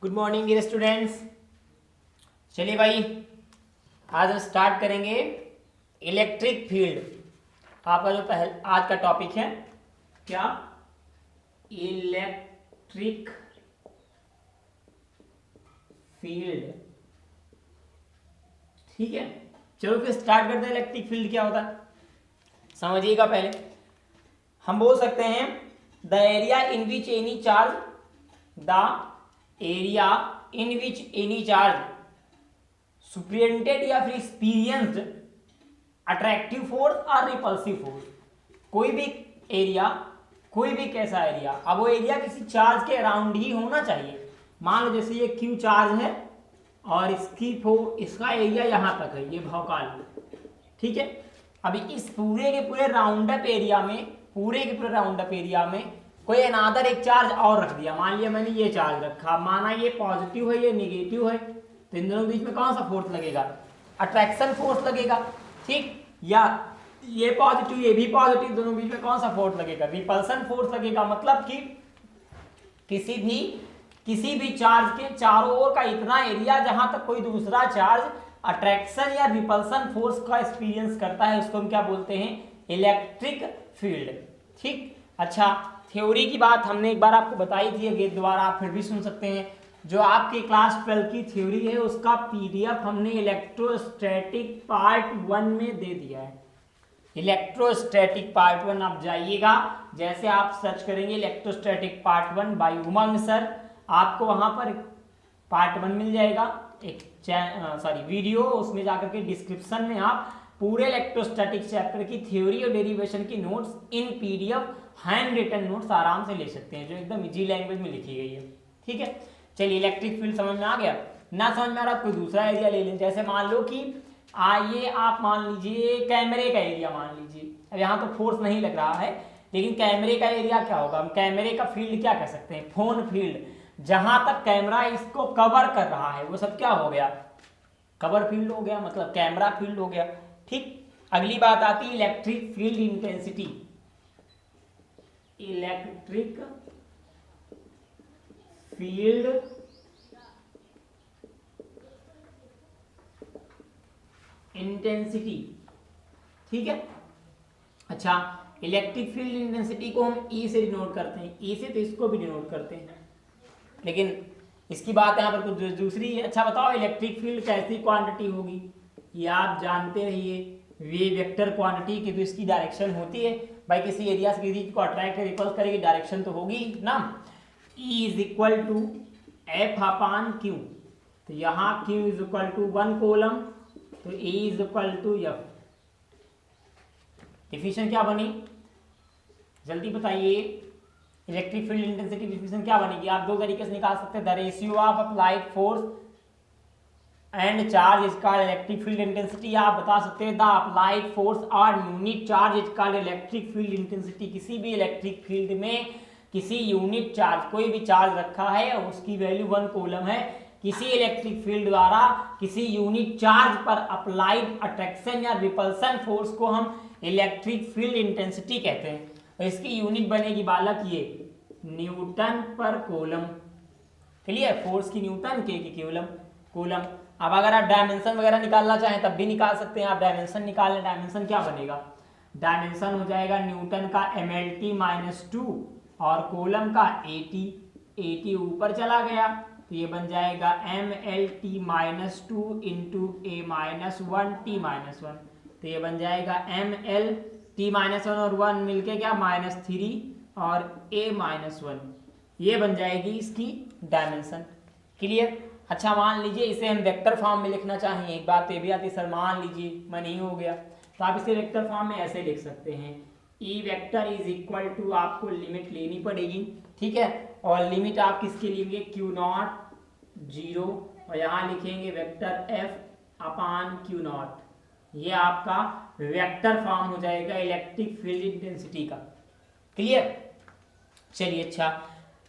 Good morning dear students. चलिए भाई, आज हम स्टार्ट करेंगे इलेक्ट्रिक फील्ड। आपका जो आज का टॉपिक है क्या, इलेक्ट्रिक फील्ड। ठीक है, चलो फिर स्टार्ट करते हैं। इलेक्ट्रिक फील्ड क्या होता है समझिएगा। पहले हम बोल सकते हैं the area in which any charge, the area in which any charge superintended या फिर एक्सपीरियंस्ड अट्रैक्टिव फोर्स और रिपल्सिव फोर्स। कोई भी एरिया, कोई भी कैसा एरिया, अब वो एरिया किसी चार्ज के अराउंड ही होना चाहिए। मान लो जैसे ये क्यू चार्ज है और इसका एरिया यहां तक है, ये भौकाल। ठीक है, अभी इस पूरे के पूरे राउंड अप एरिया में, पूरे के पूरे राउंड अप एरिया में कोई अनादर एक चार्ज और रख दिया। मान लिया मैंने ये चार्ज रखा, माना ये पॉजिटिव है, ये निगेटिव है, तो इन दोनों के बीच में कौन सा फोर्स लगेगा? अट्रैक्शन फोर्स लगेगा। ठीक, या ये पॉजिटिव ये भी पॉजिटिव, दोनों के बीच में कौन सा फोर्स लगेगा? रिपल्सन फोर्स लगेगा। मतलब कि किसी भी चार्ज के चारों ओर का इतना एरिया जहां तक कोई दूसरा चार्ज अट्रैक्शन या रिपल्सन फोर्स का एक्सपीरियंस करता है, उसको हम क्या बोलते हैं? Electric field. ठीक, अच्छा, थ्योरी की बात हमने एक बार आपको बताई थी, अगर दोबारा आप फिर भी सुन सकते हैं। जो आपकी क्लास 12 की थ्योरी है उसका पीडीएफ हमने इलेक्ट्रोस्टैटिक पार्ट 1 में दे दिया है। इलेक्ट्रोस्टैटिक पार्ट 1 आप जाइएगा, जैसे आप सर्च करेंगे इलेक्ट्रोस्टैटिक पार्ट 1 बाय उमंग सर, आपको वहां पर पार्ट 1 मिल जाएगा, एक वीडियो। उसमें जाकर के डिस्क्रिप्शन में आप पूरे इलेक्ट्रोस्टैटिक चैप्टर की थ्योरी और डेरिवेशन की notes in PDF hand written notes आराम से ले सकते हैं, जो एकदम इजी लैंग्वेज में लिखी गई है। ठीक है, चलिए इलेक्ट्रिक फील्ड समझ में आ गया। ना समझ में आ रहा, कोई दूसरा एरिया ले लें। जैसे मान लो कि आइए आप मान लीजिए कैमरे का एरिया मान लीजिए। अब यहाँ तो फोर्स नहीं लग रहा है, लेकिन कैमरे का एरिया क्या होगा? हम कैमरे का फील्ड क्या कह सकते हैं? Phone field. जहां तक कैमरा इसको कवर कर रहा है वो सब क्या हो गया? कवर फील्ड हो गया, मतलब कैमरा फील्ड हो गया। ठीक, अगली बात आती है electric field intensity. Electric field intensity. ठीक है, अच्छा, इलेक्ट्रिक फील्ड इंटेंसिटी को हम ई से डिनोट करते हैं, ई से तो इसको भी डिनोट करते हैं, लेकिन इसकी बात यहाँ पर कुछ दूसरी है। अच्छा बताओ, इलेक्ट्रिक फील्ड कैसी क्वांटिटी होगी? ये आप जानते रहिए, वे वेक्टर क्वांटिटी की तो इसकी डायरेक्शन होती है भाई। किसी एरिया से किसी को अट्रैक्ट रिपल्स करेगी, डायरेक्शन तो होगी ना। E is equal to F upon Q, तो यहाँ Q is equal to 1 coulomb, तो E is equal to F. Definition क्या बनी? जल्दी बताइए, इलेक्ट्रिक फील्ड इंटेंसिटी डिफिनेशन क्या बनेगी? आप दो तरीके से निकाल सकते हैं, the ratio of applied force and charge is called electric field intensity. आप बता सकते हैं द अप्लाइड फोर्स और unit charge is called electric field intensity. किसी भी इलेक्ट्रिक फील्ड में किसी यूनिट चार्ज, कोई भी चार्ज रखा है और उसकी वैल्यू 1 कोलम है, किसी इलेक्ट्रिक फील्ड द्वारा किसी यूनिट चार्ज पर अप्लाइड अट्रैक्शन या रिपल्सन फोर्स को हम इलेक्ट्रिक फील्ड इंटेंसिटी कहते हैं। और इसकी यूनिट बनेगी बालक ये न्यूटन पर कोलम। क्लियर, फोर्स की न्यूटन, के की कोलम। अब अगर आप डायमेंशन वगैरह निकालना चाहें तब भी निकाल सकते हैं। आप डायमेंशन निकालें, डायमेंशन क्या बनेगा? डायमेंशन हो जाएगा न्यूटन का -2 और कोलम का 80 ऊपर चला गया, तो ये बन जाएगा mlt-2 इंटू a-1t-1, तो ये बन जाएगा mlt-1 और 1 मिलके क्या -3 और a-1, ये बन जाएगी इसकी डायमेंशन। क्लियर। अच्छा, मान लीजिए इसे हम वेक्टर फॉर्म में लिखना चाहिए, एक बात ये भी आती है सर, मान लीजिए मैं नहीं हो गया, तो आप इसे वेक्टर फॉर्म में ऐसे लिख सकते हैं, E vector is equal to, आपको लिमिट लेनी पड़ेगी। ठीक है, और लिमिट आप किसके लेंगे? Q0 0, और यहाँ लिखेंगे वेक्टर F अपान Q0। ये आपका वेक्टर फॉर्म हो जाएगा इलेक्ट्रिक फील्ड इंटेंसिटी का। क्लियर। चलिए, अच्छा,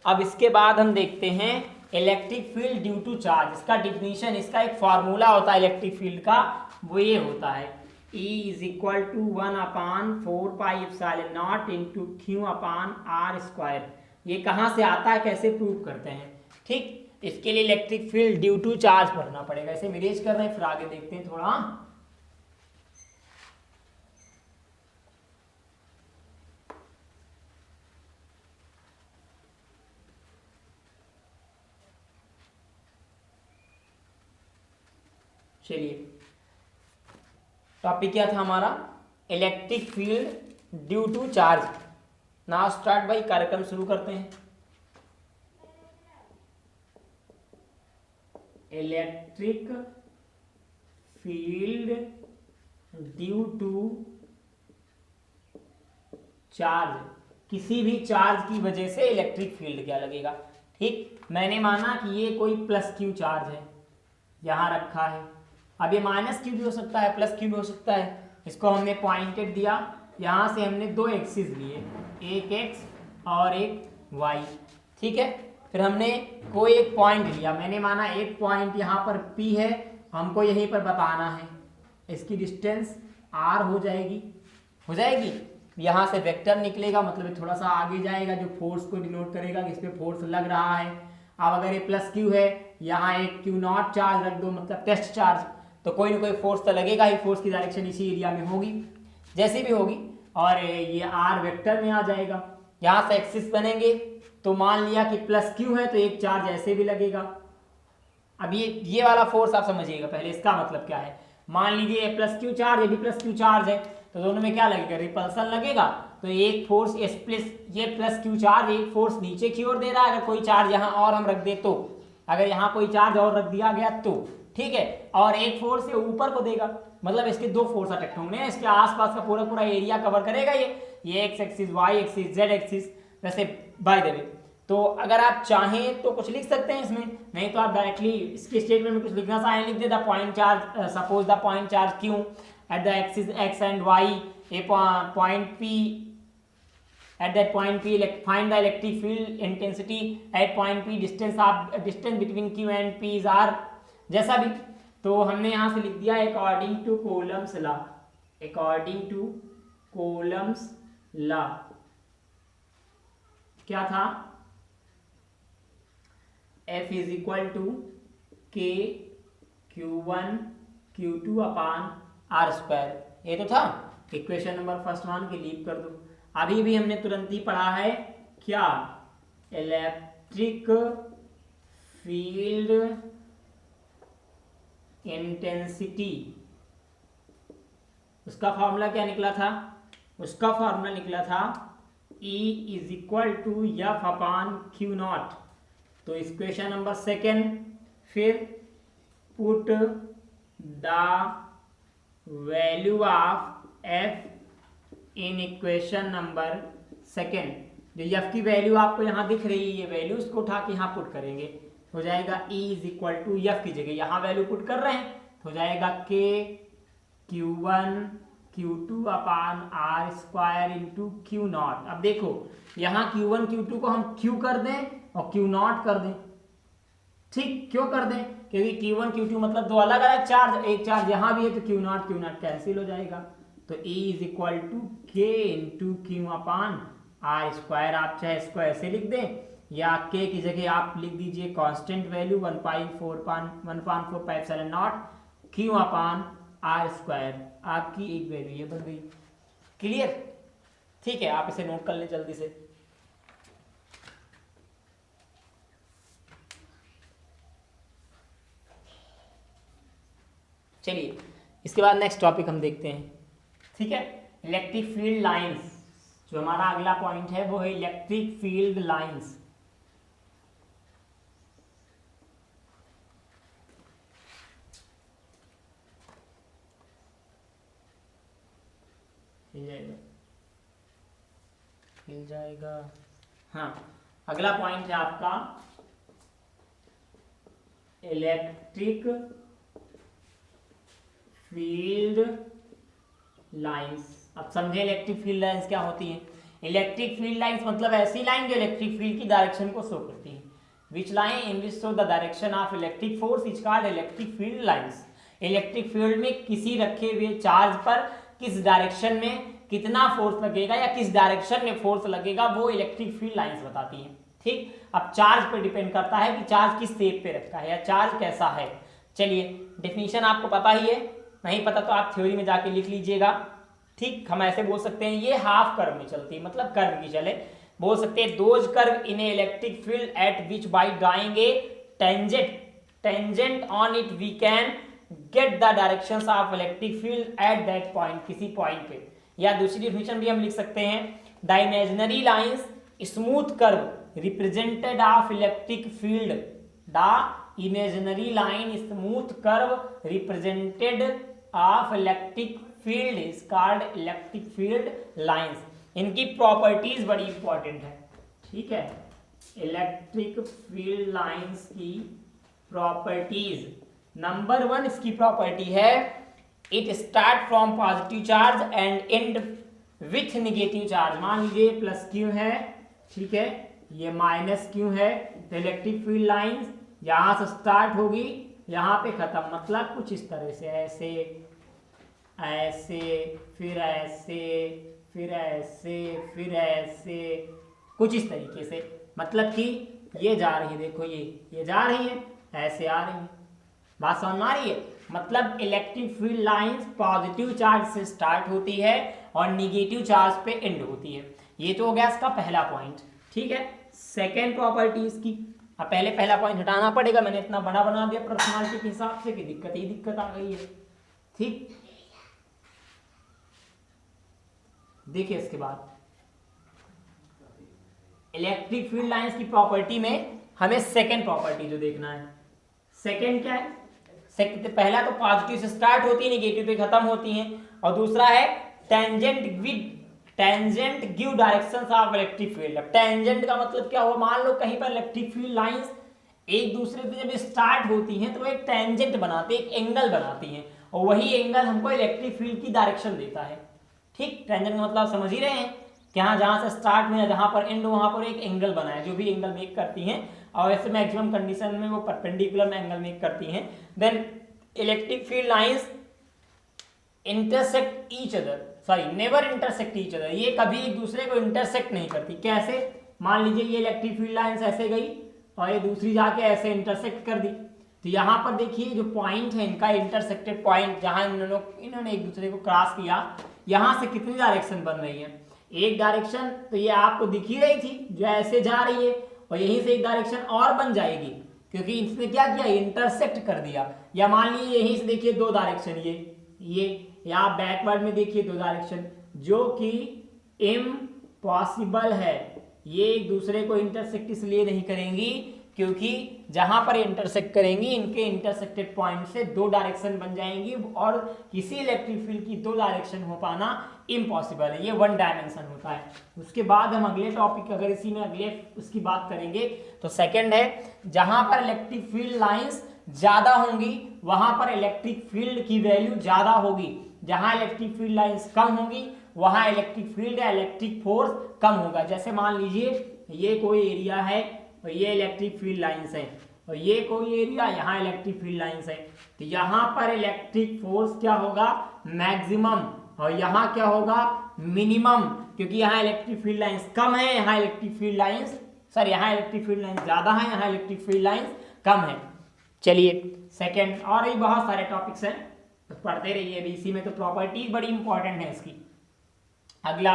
अब इसके बाद हम देखते हैं electric field due to charge. इसका डिफिनीशन, इसका एक फार्मूला होता है इलेक्ट्रिक फील्ड का, वो ये होता है E is equal to 1/4πε0 into Q/r²। ये कहाँ से आता है, कैसे प्रूव करते हैं? ठीक, इसके लिए electric field due to charge पढ़ना पड़ेगा। इसे इरेज कर रहे हैं, फिर आगे देखते हैं थोड़ा। चलिए, टॉपिक क्या था हमारा? Electric field due to charge. Now start भाई, कार्यक्रम शुरू करते हैं। Electric field due to charge, किसी भी चार्ज की वजह से इलेक्ट्रिक फील्ड क्या लगेगा। ठीक, मैंने माना कि ये कोई प्लस क्यू चार्ज है, यहां रखा है। अब ये माइनस क्यू भी हो सकता है, प्लस क्यू भी हो सकता है। इसको हमने पॉइंटेड दिया, यहां से हमने दो एक्सिस लिए, एक एक्स और एक वाई। ठीक है, फिर हमने कोई एक पॉइंट लिया, मैंने माना एक पॉइंट यहाँ पर P है, हमको यहीं पर बताना है। इसकी डिस्टेंस R हो जाएगी। यहाँ से वेक्टर निकलेगा, मतलब थोड़ा सा आगे जाएगा, जो फोर्स को डिनोट करेगा कि इस पर फोर्स लग रहा है। अब अगर ये प्लस क्यू है, यहाँ एक क्यू नॉट चार्ज रख दो, मतलब टेस्ट चार्ज, तो कोई ना कोई फोर्स तो लगेगा ही। फोर्स की डायरेक्शन इसी एरिया में होगी, जैसी भी होगी, और ये R वेक्टर में आ जाएगा। यहाँ से एक्सिस बनेंगे, तो मान लिया कि प्लस क्यू है, तो एक चार्ज ऐसे भी लगेगा। अब ये वाला फोर्स आप समझिएगा पहले, इसका मतलब क्या है। मान लीजिए ये प्लस क्यू चार्ज, ये भी प्लस क्यू चार्ज है, तो दोनों में क्या लगेगा? रिपल्सन लगेगा। तो एक फोर्स ये प्लस क्यू चार्ज एक फोर्स नीचे की ओर दे रहा है। अगर कोई चार्ज यहाँ और हम रख दे तो, अगर यहाँ कोई चार्ज और रख दिया गया तो, ठीक है, और एक फोर्स ये ऊपर को देगा, मतलब इसके दो फोर्स अटैक होंगे। इसके आसपास का पूरा एरिया कवर करेगा ये X axis, Y axis, Z axis. वैसे बाय द वे, तो अगर आप चाहें तो कुछ लिख सकते हैं इसमें, नहीं तो आप डायरेक्टली इसके स्टेटमेंट में कुछ लिखना चाहें, लिख दे the point charge, suppose the point charge Q at the axis X and Y, a point P, at that point P, find the electric field intensity at point P, distance between Q and P is R, जैसा भी। तो हमने यहाँ से लिख दिया according to Coulomb's law, क्या था? F is equal to K Q1 Q2 upon R square, ये तो था। इक्वेशन नंबर फर्स्ट मान के लीव कर दो। अभी भी हमने तुरंत ही पढ़ा है क्या? इलेक्ट्रिक फील्ड इंटेंसिटी, उसका फॉर्मूला क्या निकला था? उसका फॉर्मूला निकला था E is equal to F upon Q naught. तो इक्वेशन नंबर सेकेंड, फिर put the value of F in equation number second. जो एफ की वैल्यू आपको यहाँ दिख रही है, ये वैल्यू उसको उठा के यहाँ पुट करेंगे, हो जाएगा E is equal to F की जगह यहाँ वैल्यू पुट कर रहे हैं, तो हो जाएगा K Q1 Q2 upon R square into Q not. अब देखो यहाँ Q1 Q2 को हम Q कर दें और Q नॉट कर दें। ठीक, क्यों कर दें? क्योंकि Q1 Q2 मतलब दो अलग अलग चार्ज, एक चार्ज यहाँ भी है, तो Q नॉट कैंसिल हो जाएगा। तो E is equal to K into Q upon R square. आप चाहे इसको ऐसे लिख दें, या K की जगह आप लिख दीजिए constant value 1.45 Q upon R square. आपकी एक वैल्यू ये बन गई। क्लियर? ठीक है, आप इसे नोट कर लें जल्दी से। चलिए, इसके बाद नेक्स्ट टॉपिक हम देखते हैं। ठीक है, इलेक्ट्रिक फील्ड लाइंस। जो हमारा अगला पॉइंट है वो है इलेक्ट्रिक फील्ड लाइंस। मिल जाएगा। हाँ, अगला पॉइंट है आपका इलेक्ट्रिक फील्ड लाइंस। अब समझे इलेक्ट्रिक फील्ड लाइंस क्या होती है। इलेक्ट्रिक फील्ड लाइंस मतलब ऐसी लाइन जो इलेक्ट्रिक फील्ड की डायरेक्शन को शो करती है। Which line in which show the direction of electric force is called electric field lines. Electric field में किसी रखे हुए चार्ज पर किस डायरेक्शन में कितना फोर्स लगेगा या किस डायरेक्शन में फोर्स लगेगा, वो इलेक्ट्रिक फील्ड लाइंस बताती है। ठीक, अब चार्ज पे डिपेंड करता है कि चार्ज किस शेप पे रखा है या चार्ज कैसा है। चलिए डेफिनेशन आपको पता ही है, नहीं पता तो आप थ्योरी में जाके लिख लीजिएगा। ठीक, हम ऐसे बोल सकते हैं ये हाफ कर्व में चलती है, मतलब कर्व की चले, बोल सकते हैं those curve in a electric field at which by drawing a tangent on it we can get the directions of electric field at that point, किसी पॉइंट पे। या दूसरी डेफिनेशन भी हम लिख सकते हैं, the imaginary lines smooth curve represented of electric field, the imaginary line smooth curve represented of electric field is called electric field lines. इनकी प्रॉपर्टीज बड़ी इंपॉर्टेंट है, ठीक है। इलेक्ट्रिक फील्ड लाइंस की प्रॉपर्टीज, नंबर 1 इसकी प्रॉपर्टी है it start from positive charge and and with negative charge. मान लीजिए प्लस क्यू है, ठीक है, ये माइनस क्यू है, तो इलेक्ट्रिक फील्ड लाइंस यहां से स्टार्ट होगी, यहां पे खत्म, मतलब कुछ इस तरह से, ऐसे ऐसे फिर ऐसे फिर ऐसे फिर ऐसे, कुछ इस तरीके से, मतलब कि ये जा रही है, देखो ये जा रही है, ऐसे आ रही है, बात समझ में आ रही है। मतलब electric field lines positive charge से स्टार्ट होती है और निगेटिव चार्ज पे एंड होती है। ये तो हो गया इसका पहला पॉइंट, ठीक है। सेकेंड प्रॉपर्टी इसकी, अब पहला पॉइंट हटाना पड़ेगा, मैंने इतना बड़ा बना दिया पर्सनालिटी के हिसाब से कि दिक्कत आ गई है, ठीक। देखिए इसके बाद इलेक्ट्रिक फील्ड लाइंस की प्रॉपर्टी में हमें सेकेंड प्रॉपर्टी जो देखना है, सेकेंड क्या है, पहला तो पॉजिटिव से स्टार्ट होती है, निगेटिव पे खत्म होती है, और दूसरा है tangent give directions of electric field. Tangent का मतलब क्या हुआ, मान लो कहीं पर इलेक्ट्रिक फील्ड लाइंस एक दूसरे से जब स्टार्ट होती हैं तो वो एक टेंजेंट बनाते हैं, एक एंगल बनाती हैं, और वही एंगल हमको इलेक्ट्रिक फील्ड की डायरेक्शन देता है, ठीक। टेंजेंट का मतलब समझ ही रहे हैं कि हाँ, जहां से स्टार्ट में जहां पर एंड वहां पर एक एंगल बना है, जो भी एंगल मेक करती हैं, और ऐसे मैक्सिमम कंडीशन में वो परपेंडिकुलर में एंगल मेक करती हैं। Then electric field lines intersect each other, never intersect each other, ये कभी एक दूसरे को इंटरसेक्ट नहीं करती। कैसे, मान लीजिए ये इलेक्ट्रिक फील्ड लाइंस ऐसे गई और ये दूसरी जाके ऐसे इंटरसेक्ट कर दी, तो यहाँ पर देखिए जो पॉइंट है इनका इंटरसेक्टेड पॉइंट, जहां इन्होंने एक दूसरे को क्रॉस किया, यहाँ से कितनी डायरेक्शन बन रही है, एक डायरेक्शन, तो ये आपको दिख ही रही थी जो ऐसे जा रही है, और यहीं से एक डायरेक्शन और बन जाएगी, क्योंकि इसने क्या किया, इंटरसेक्ट कर दिया। या मान लीजिए यहीं से देखिए दो डायरेक्शन, ये या आप बैकवर्ड में देखिए दो डायरेक्शन, जो कि इम्पॉसिबल है, ये एक दूसरे को इंटरसेक्ट इसलिए नहीं करेंगी क्योंकि जहां पर इंटरसेक्ट करेंगी इनके इंटरसेक्टेड पॉइंट से दो डायरेक्शन बन जाएंगी, और किसी इलेक्ट्रिक फील्ड की दो डायरेक्शन हो पाना इम्पॉसिबल है, ये वन डायमेंशन होता है। उसके बाद हम अगले टॉपिक, अगर इसी में अगले उसकी बात करेंगे, तो सेकंड है जहां पर इलेक्ट्रिक फील्ड लाइंस ज्यादा होंगी वहां पर इलेक्ट्रिक फील्ड की वैल्यू ज्यादा होगी, जहां इलेक्ट्रिक फील्ड लाइंस कम होंगी वहां इलेक्ट्रिक फील्ड या इलेक्ट्रिक फोर्स कम होगा। जैसे मान लीजिए ये कोई एरिया है और ये इलेक्ट्रिक फील्ड लाइंस है, और ये कोई एरिया, यहाँ इलेक्ट्रिक फील्ड लाइंस है, तो यहाँ पर इलेक्ट्रिक फोर्स क्या होगा, मैक्सिमम, और यहाँ क्या होगा, मिनिमम, क्योंकि यहाँ इलेक्ट्रिक फील्ड लाइंस कम है, यहाँ इलेक्ट्रिक फील्ड लाइंस यहाँ इलेक्ट्रिक फील्ड लाइंस ज्यादा है, यहाँ इलेक्ट्रिक फील्ड लाइंस कम है। चलिए सेकेंड, और भी बहुत सारे टॉपिक्स हैं तो पढ़ते रहिए, इसी में तो प्रॉपर्टी बड़ी इंपॉर्टेंट है इसकी। अगला,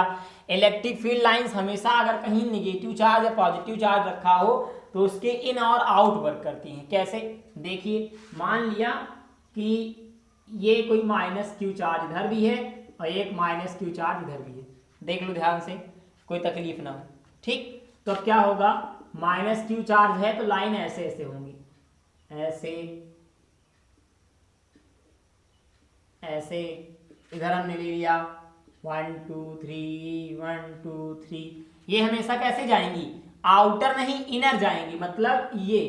इलेक्ट्रिक फील्ड लाइंस हमेशा अगर कहीं नेगेटिव चार्ज या पॉजिटिव चार्ज रखा हो तो उसके इन और आउट वर्क करती हैं। कैसे, देखिए मान लिया कि ये कोई माइनस क्यू चार्ज इधर भी है और एक माइनस क्यू चार्ज इधर भी है, देख लो ध्यान से, कोई तकलीफ ना हो, ठीक। तो क्या होगा, माइनस क्यू चार्ज है तो लाइन ऐसे ऐसे होंगी, ऐसे ऐसे, इधर हमने ले लिया 1 2 3 1 2 3, ये हमेशा कैसे जाएंगी, आउटर नहीं इनर जाएंगी, मतलब ये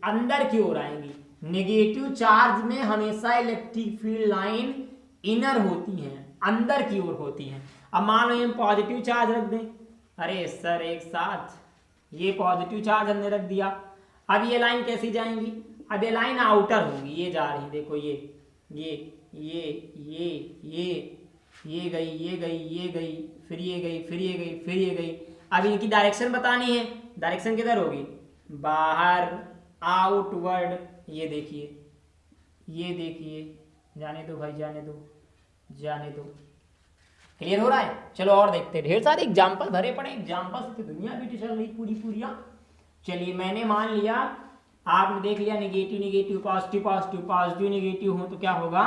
अंदर की ओर आएंगी। नेगेटिव चार्ज में हमेशा इलेक्ट्रिक फील्ड लाइन इनर होती हैं, अंदर की ओर होती हैं। अब मान लो हम पॉजिटिव चार्ज रख दें, अरे सर एक साथ ये पॉजिटिव चार्ज हमने रख दिया, अब ये लाइन कैसी जाएंगी, अब ये लाइन आउटर होगी, ये जा रही, देखो ये ये गई, ये गई, ये गई, फिर ये गई, फिर ये गई, फिर ये गई। अब इनकी डायरेक्शन बतानी है, डायरेक्शन किधर होगी, बाहर, आउटवर्ड। ये देखिए, ये देखिए, जाने दो भाई, जाने दो, जाने दो। क्लियर हो रहा है? चलो और देखते हैं, ढेर सारे एग्जाम्पल भरे पड़े, एग्जाम्पल की दुनिया भी चल रही पूरी पूरी। चलिए, मैंने मान लिया, आपने देख लिया negative negative, positive positive, positive negative हो तो क्या होगा।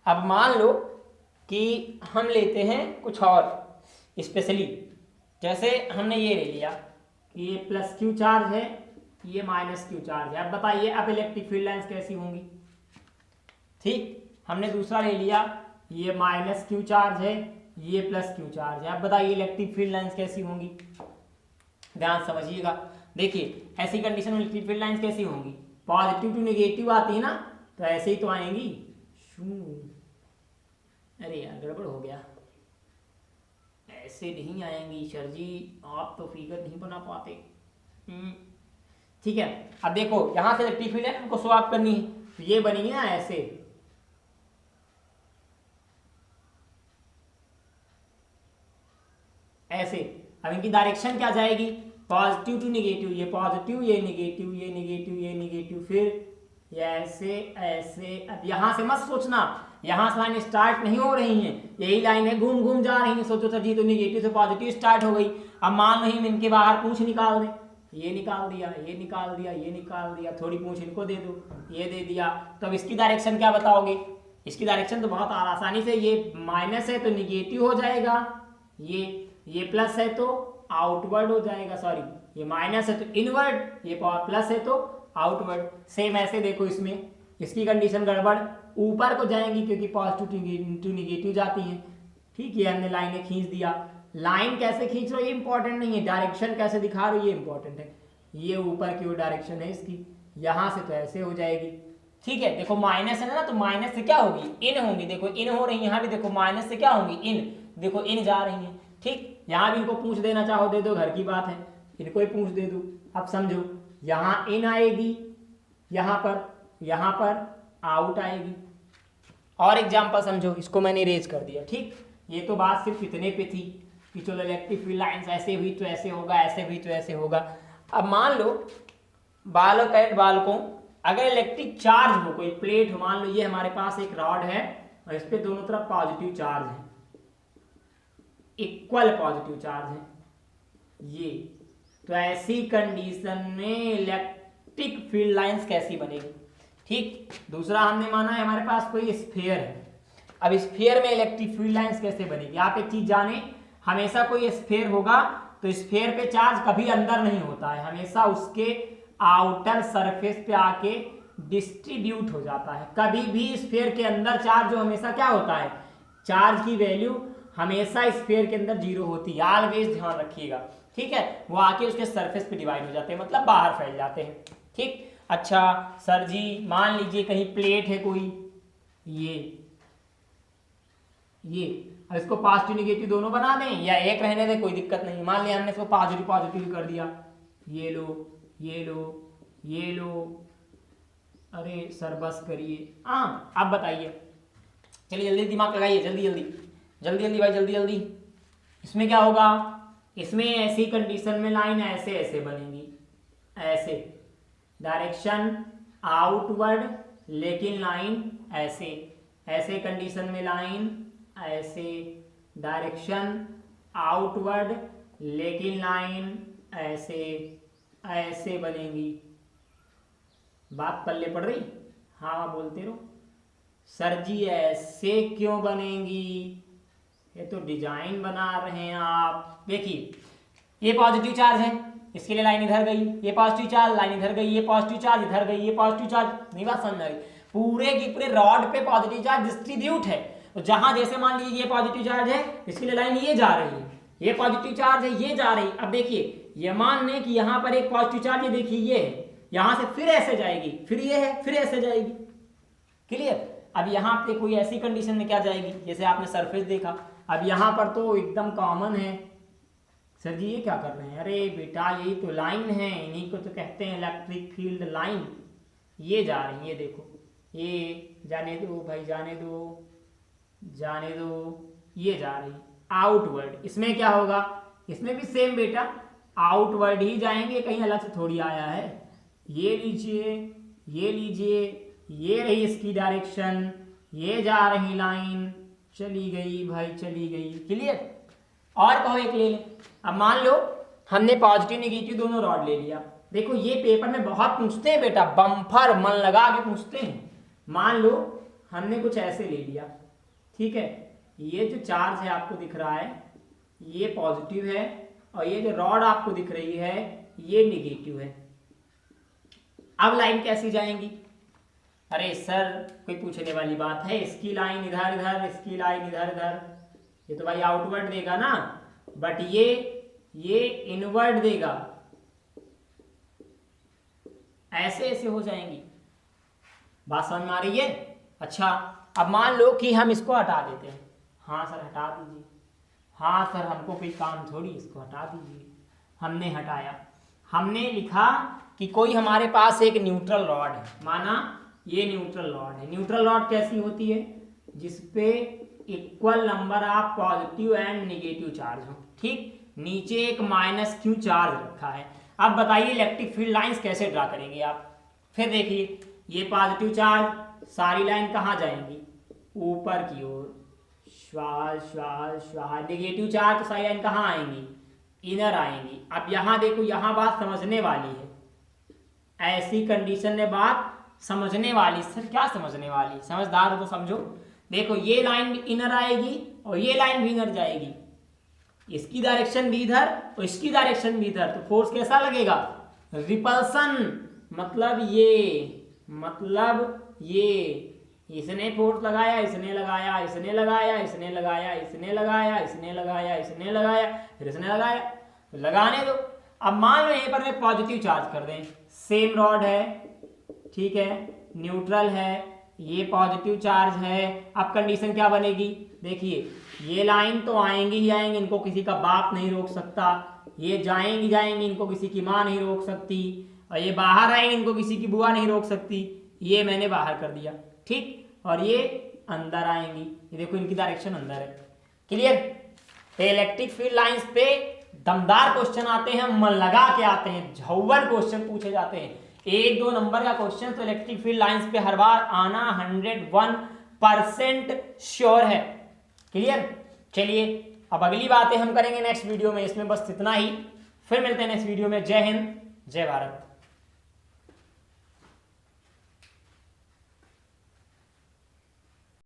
अब मान लो कि हम लेते हैं कुछ और स्पेशली, जैसे हमने ये ले लिया कि ये प्लस क्यू चार्ज है, ये माइनस क्यू चार्ज है। अब बताइए अब इलेक्ट्रिक फील्ड लाइंस कैसी होंगी। ठीक, हमने दूसरा ले लिया, ये माइनस क्यू चार्ज है, ये प्लस क्यू चार्ज है। अब बताइए इलेक्ट्रिक फील्ड लाइंस कैसी होंगी, ध्यान समझिएगा। देखिए ऐसी कंडीशन में इलेक्ट्रिक फील्ड लाइंस कैसी होंगी, पॉजिटिव टू नेगेटिव आती है ना, तो ऐसे ही तो आएंगी। अरे यार गड़बड़ हो गया, ऐसे नहीं आएंगी सर जी, आप तो फिगर नहीं बना पाते। ठीक है, अब देखो यहां से इलेक्ट्रिक फील्ड लाइन हमको स्वैप करनी है, तो ये बनेगी ना ऐसे, ऐसे। अब इनकी डायरेक्शन क्या जाएगी, पॉजिटिव टू नेगेटिव, ये पॉजिटिव, ये नेगेटिव, ये नेगेटिव, ये नेगेटिव, फिर ये ऐसे ऐसे। अब यहां से मत सोचना, यहां से लाइन स्टार्ट नहीं हो रही है, यही लाइन है घूम घूम जा रही है। सोचो सर जी तो नेगेटिव से पॉजिटिव स्टार्ट हो गई। अब मान लो हम इनके बाहर पूंछ निकाल दें, ये निकाल दिया, ये निकाल दिया, ये निकाल दिया, थोड़ी पूंछ इनको दे दो, ये दे दिया, तो अब इसकी डायरेक्शन क्या बताओगे। इसकी डायरेक्शन तो बहुत आसानी से, ये माइनस है तो निगेटिव हो जाएगा, ये प्लस है तो आउटवर्ड हो जाएगा, सॉरी ये माइनस है तो इनवर्ड, ये प्लस है तो आउटवर्ड। सेम ऐसे देखो इसमें, इसकी कंडीशन गड़बड़, ऊपर को जाएंगी क्योंकि पॉजिटिव टू निगेटिव जाती है। ठीक, ये हमने लाइनें खींच दिया। लाइन कैसे खींच रहे हो ये इंपॉर्टेंट नहीं है, डायरेक्शन कैसे दिखा रहे हो ये इंपॉर्टेंट है। ये ऊपर की ओर डायरेक्शन है इसकी, यहां से तो ऐसे हो जाएगी। ठीक है, देखो माइनस है ना, तो माइनस से क्या होगी, इन होंगी। देखो इन हो रही है, यहाँ भी देखो माइनस से क्या होंगी, इन, देखो इन जा रही है। ठीक, यहाँ भी इनको पूछ देना चाहो दे दो, घर की बात है, इनको ही पूछ दे दो। अब समझो, यहाँ इन आएगी, यहाँ पर आउट आएगी। और एग्जाम्पल समझो, इसको मैंने इरेज कर दिया। ठीक, ये तो बात सिर्फ इतने पे थी कि चलो इलेक्ट्रिक फील्ड लाइंस ऐसे हुई तो ऐसे होगा, ऐसे हुई तो ऐसे होगा। अब मान लो बालकों, अगर इलेक्ट्रिक चार्ज हो, कोई प्लेट हो, मान लो ये हमारे पास एक रॉड है और इस पे दोनों तरफ पॉजिटिव चार्ज है, इक्वल पॉजिटिव चार्ज है ये, तो ऐसी कंडीशन में इलेक्ट्रिक फील्ड लाइंस कैसी बनेगी। ठीक, दूसरा हमने माना है हमारे पास कोई स्फीयर है, अब स्फीयर में इलेक्ट्रिक फील्ड लाइंस कैसे बनेगी। आप एक चीज जाने, हमेशा कोई स्फीयर होगा तो स्फीयर पे चार्ज कभी अंदर नहीं होता है, हमेशा उसके आउटर सरफेस पे आके डिस्ट्रीब्यूट हो जाता है। कभी भी स्फीयर के अंदर चार्ज जो हमेशा क्या होता है, चार्ज की वैल्यू हमेशा स्फीयर के अंदर जीरो होती है, ऑलवेज ध्यान रखिएगा। ठीक है, वो आके उसके सरफेस पे डिवाइड हो जाते हैं, मतलब बाहर फैल जाते हैं। ठीक, अच्छा सर जी मान लीजिए कहीं प्लेट है कोई, ये अब इसको पॉजिटिव नेगेटिव दोनों बना दें या एक रहने दें, कोई दिक्कत नहीं। मान लिया हमने इसको पॉजिटिव पॉजिटिव कर दिया, ये लो, ये लो, ये लो, अरे सर बस करिए। हाँ अब बताइए, चलिए जल्दी दिमाग लगाइए, जल्दी जल्दी जल्दी जल्दी भाई, जल्दी जल्दी। इसमें क्या होगा, इसमें ऐसी कंडीशन में लाइन ऐसे ऐसे बनेगी, ऐसे डायरेक्शन आउटवर्ड, लेकिन लाइन ऐसे, ऐसे कंडीशन में लाइन ऐसे, डायरेक्शन आउटवर्ड लेकिन लाइन ऐसे ऐसे बनेगी। बात पल्ले पड़ रही, हाँ बोलते रहो। सर जी ऐसे क्यों बनेंगी, ये तो डिजाइन बना रहे हैं आप। देखिए ये पॉजिटिव चार्ज है, इसके लिए लाइन इधर गई, ये पॉजिटिव चार्ज लाइन इधर गई, ये पॉजिटिव चार्ज इधर गई, ये पॉजिटिव चार्ज, नहीं बात समझ आ रही। पूरे की पूरे रॉड पे पॉजिटिव चार्ज डिस्ट्रीब्यूट है, तो जहां जैसे मान लीजिए ये पॉजिटिव चार्ज है, इसके लिए लाइन ये जा रही है, ये पॉजिटिव चार्ज है ये जा रही। अब देखिए ये मान लें कि यहाँ पर एक पॉजिटिव चार्ज है, देखिए ये है, यहां से फिर ऐसे जाएगी, फिर ये है, फिर ऐसे जाएगी। क्लियर, अब यहाँ पे कोई ऐसी कंडीशन में क्या जाएगी, जैसे आपने सरफेस देखा, अब यहाँ पर तो एकदम कॉमन है। सर जी ये क्या कर रहे हैं, अरे बेटा यही तो लाइन है, इन्हीं को तो कहते हैं इलेक्ट्रिक फील्ड लाइन। ये जा रही है, ये देखो, ये जाने दो भाई, जाने दो, जाने दो, ये जा रही आउटवर्ड। इसमें क्या होगा, इसमें भी सेम बेटा, आउटवर्ड ही जाएंगे, कहीं अलग से थोड़ी आया है। ये लीजिए, ये लीजिए, ये रही इसकी डायरेक्शन, ये जा रही लाइन, चली गई भाई, चली गई। क्लियर। और कहो एक ले लें। अब मान लो हमने पॉजिटिव निगेटिव दोनों रॉड ले लिया। देखो ये पेपर में बहुत पूछते हैं बेटा, बम्फर मन लगा के पूछते हैं। मान लो हमने कुछ ऐसे ले लिया, ठीक है, ये जो चार्ज है आपको दिख रहा है ये पॉजिटिव है, और ये जो रॉड आपको दिख रही है ये निगेटिव है। अब लाइन कैसी जाएंगी? अरे सर कोई पूछने वाली बात है, इसकी लाइन इधर इधर, इसकी लाइन इधर इधर, ये तो भाई आउटवर्ड देगा ना, बट ये इनवर्ड देगा, ऐसे ऐसे हो जाएंगी। बात समझ में आ रही है? अच्छा अब मान लो कि हम इसको हटा देते हैं। हाँ सर हटा दीजिए। हाँ सर हमको कोई काम थोड़ी, इसको हटा दीजिए। हमने हटाया, हमने लिखा कि कोई हमारे पास एक न्यूट्रल रॉड है, माना ये न्यूट्रल रॉड है। न्यूट्रल रॉड कैसी होती है? जिसपे equal number of positive and negative charge हो, ठीक। नीचे एक -q चार्ज रखा है। अब बताइए इलेक्ट्रिक फील्ड लाइंस कैसे ड्रा करेंगे आप? फिर देखिए ये पॉजिटिव चार्ज, सारी लाइन कहाँ जाएंगी? ऊपर की ओर, श्वास श्वास श्वास। निगेटिव चार्ज तो सारी लाइन कहाँ आएंगी? इधर आएंगी। अब यहाँ देखो, यहाँ बात समझने वाली है, ऐसी कंडीशन में बात समझने वाली। सर क्या समझने वाली? समझदार हो तो समझो। देखो ये लाइन इनर आएगी और ये लाइन भी इनर जाएगी, इसकी डायरेक्शन भी इधर और इसकी डायरेक्शन भी इधर, तो फोर्स कैसा लगेगा? रिपल्सन। मतलब ये इसने फोर्स लगाया, इसने लगाया, इसने लगाया, इसने लगाया, इसने लगाया, इसने लगाया, इसने लगाया, फिर इसने लगाया, लगाने दो। अब मान लो यहीं पर मैं पॉजिटिव चार्ज कर दें, सेम रॉड है, ठीक है, न्यूट्रल है, ये पॉजिटिव चार्ज है। अब कंडीशन क्या बनेगी? देखिए ये लाइन तो आएंगी ही आएंगी, इनको किसी का बाप नहीं रोक सकता। ये जाएंगी जाएंगी, इनको किसी की माँ नहीं रोक सकती। और ये बाहर आएंगे, इनको किसी की बुआ नहीं रोक सकती। ये मैंने बाहर कर दिया, ठीक। और ये अंदर आएंगी, ये देखो इनकी डायरेक्शन अंदर है। क्लियर? तो इलेक्ट्रिक फील्ड लाइंस पे दमदार क्वेश्चन आते हैं, मन लगा के आते हैं, झव्वर क्वेश्चन पूछे जाते हैं। 1-2 नंबर का क्वेश्चन तो इलेक्ट्रिक फील्ड लाइंस पे हर बार आना 101% श्योर है। क्लियर? चलिए अब अगली बातें हम करेंगे नेक्स्ट वीडियो में, इसमें बस इतना ही। फिर मिलते हैं नेक्स्ट वीडियो में। जय हिंद, जय भारत।